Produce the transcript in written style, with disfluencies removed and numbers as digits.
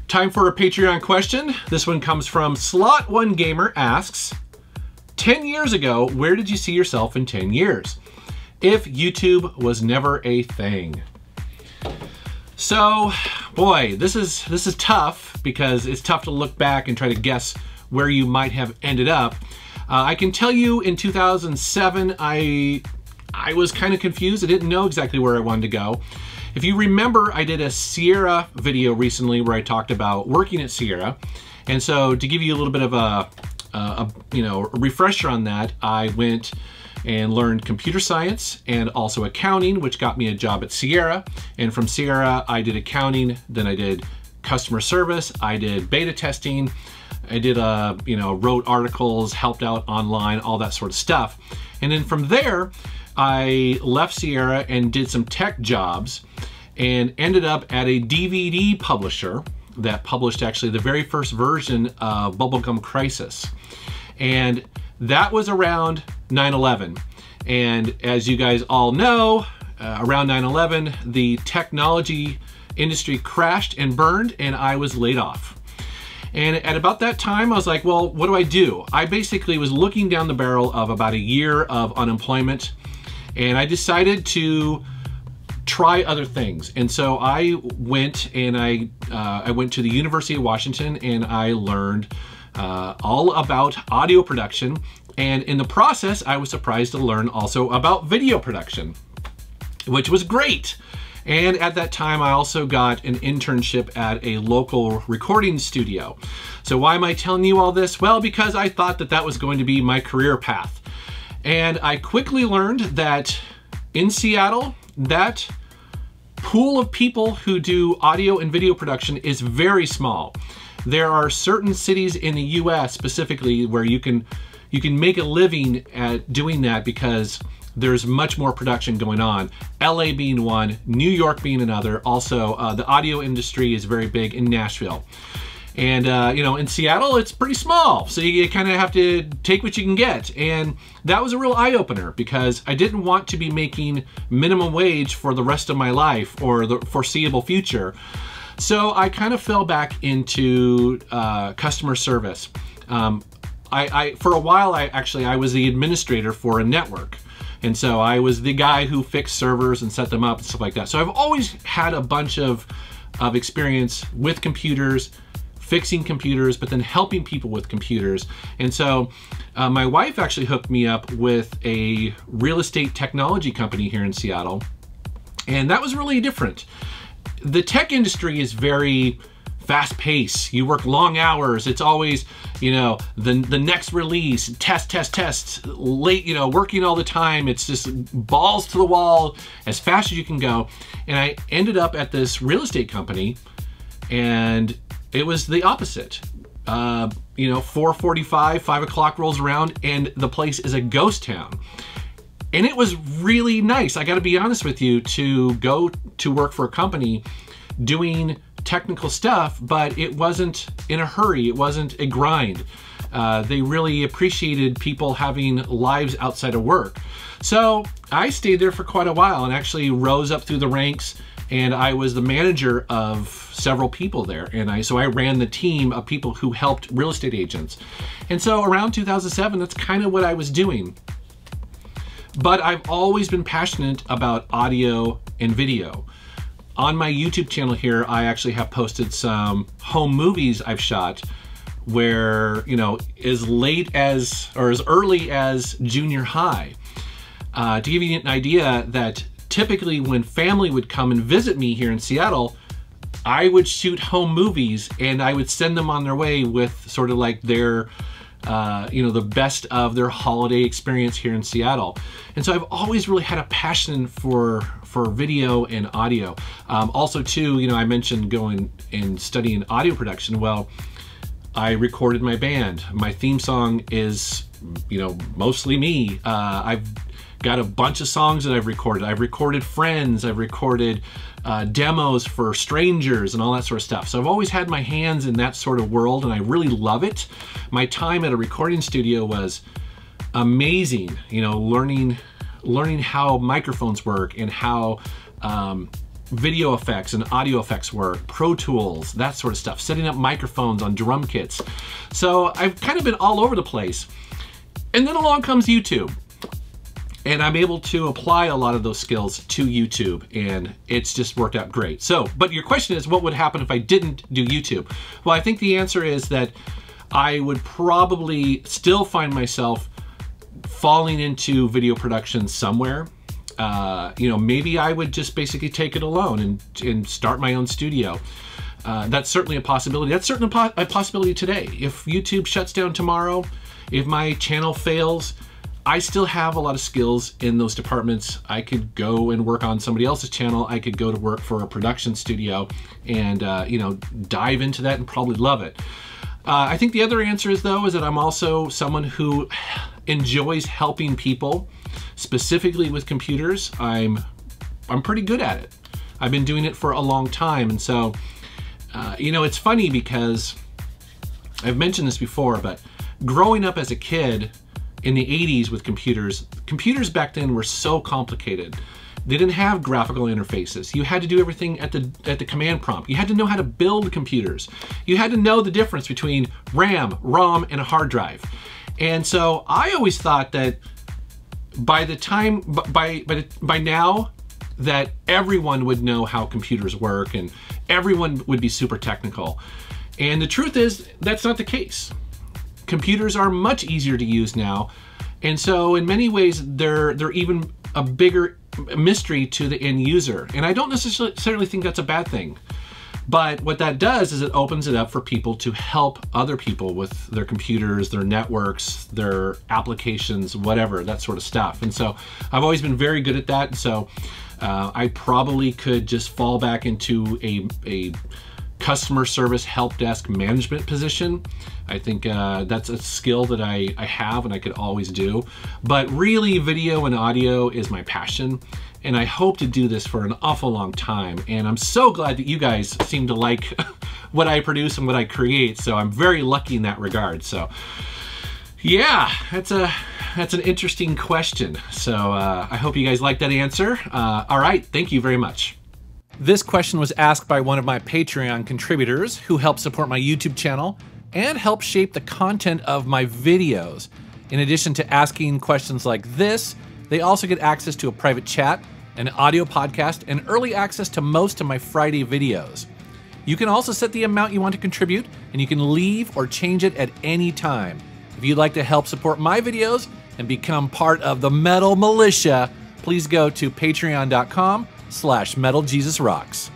Time for a Patreon question. This one comes from Slot1Gamer asks, 10 years ago, where did you see yourself in 10 years? If YouTube was never a thing. So, boy, this is tough because it's tough to look back and try to guess where you might have ended up. I can tell you in 2007, I was kind of confused. I didn't know exactly where I wanted to go. If you remember, I did a Sierra video recently where I talked about working at Sierra. And so to give you a little bit of a refresher on that, I went and learned computer science and also accounting, which got me a job at Sierra. And from Sierra, I did accounting, then I did customer service, I did beta testing, I did wrote articles, helped out online, all that sort of stuff. And then from there, I left Sierra and did some tech jobs and ended up at a DVD publisher that published actually the very first version of Bubblegum Crisis. And that was around 9/11. And as you guys all know, around 9/11, the technology industry crashed and burned and I was laid off. And at about that time, I was like, well, what do I do? I basically was looking down the barrel of about a year of unemployment, and I decided to try other things. And so I went and I went to the University of Washington and I learned all about audio production. And in the process, I was surprised to learn also about video production, which was great. And at that time, I also got an internship at a local recording studio. So why am I telling you all this? Well, because I thought that that was going to be my career path. And I quickly learned that in Seattle, that pool of people who do audio and video production is very small. There are certain cities in the US specifically where you can make a living at doing that because there's much more production going on. LA being one, New York being another. Also, the audio industry is very big in Nashville. And, in Seattle, it's pretty small. So you kind of have to take what you can get. And that was a real eye-opener because I didn't want to be making minimum wage for the rest of my life or the foreseeable future. So I kind of fell back into customer service. For a while, I was the administrator for a network. And so I was the guy who fixed servers and set them up and stuff like that. So I've always had a bunch of experience with computers, fixing computers, but then helping people with computers. And so my wife actually hooked me up with a real estate technology company here in Seattle. And that was really different. The tech industry is very fast paced. You work long hours. It's always, the next release, test, late, working all the time. It's just balls to the wall as fast as you can go. And I ended up at this real estate company and it was the opposite. 4:45, 5 o'clock rolls around and the place is a ghost town. And it was really nice, I gotta be honest with you, to go to work for a company doing technical stuff, but it wasn't in a hurry, it wasn't a grind. They really appreciated people having lives outside of work. So I stayed there for quite a while and actually rose up through the ranks, and I was the manager of several people there. And so I ran the team of people who helped real estate agents. And so around 2007, that's kind of what I was doing. But I've always been passionate about audio and video. On my YouTube channel here, I actually have posted some home movies I've shot where, as late as, or as early as junior high. To give you an idea that typically when family would come and visit me here in Seattle, I would shoot home movies and I would send them on their way with sort of like their, the best of their holiday experience here in Seattle. And so I've always really had a passion for video and audio. Also too, I mentioned going and studying audio production. Well, I recorded my band. My theme song is, mostly me. I've got a bunch of songs that I've recorded. I've recorded friends, I've recorded demos for strangers and all that sort of stuff. So I've always had my hands in that sort of world and I really love it. My time at a recording studio was amazing, learning how microphones work and how video effects and audio effects work, Pro Tools, that sort of stuff, setting up microphones on drum kits. So I've kind of been all over the place. And then along comes YouTube. And I'm able to apply a lot of those skills to YouTube, and it's just worked out great. So, but your question is, what would happen if I didn't do YouTube? Well, I think the answer is that I would probably still find myself falling into video production somewhere. You know, maybe I would just basically take it alone and start my own studio. That's certainly a possibility. That's certainly a possibility today. If YouTube shuts down tomorrow, if my channel fails, I still have a lot of skills in those departments. I could go and work on somebody else's channel. I could go to work for a production studio and, you know, dive into that and probably love it. I think the other answer is, though, is that I'm also someone who enjoys helping people, specifically with computers. I'm pretty good at it. I've been doing it for a long time. And so, you know, it's funny because I've mentioned this before, but growing up as a kid in the 80s with computers back then were so complicated. They didn't have graphical interfaces. You had to do everything at the command prompt. You had to know how to build computers. You had to know the difference between RAM, ROM, and a hard drive. And so I always thought that by now that everyone would know how computers work and everyone would be super technical. And the truth is, that's not the case. Computers are much easier to use now, and so in many ways they're even a bigger mystery to the end user. And I don't necessarily think that's a bad thing, but what that does is it opens it up for people to help other people with their computers, their networks, their applications, whatever, that sort of stuff. And so I've always been very good at that. So I probably could just fall back into a customer service help desk management position. I think that's a skill that I have and I could always do. But really, video and audio is my passion, and I hope to do this for an awful long time. And I'm so glad that you guys seem to like what I produce and what I create, so I'm very lucky in that regard. So yeah, that's an interesting question. So I hope you guys like that answer. All right, thank you very much. This question was asked by one of my Patreon contributors who helps support my YouTube channel and help shape the content of my videos. In addition to asking questions like this, they also get access to a private chat, an audio podcast, and early access to most of my Friday videos. You can also set the amount you want to contribute, and you can leave or change it at any time. If you'd like to help support my videos and become part of the Metal Militia, please go to patreon.com/MetalJesusRocks.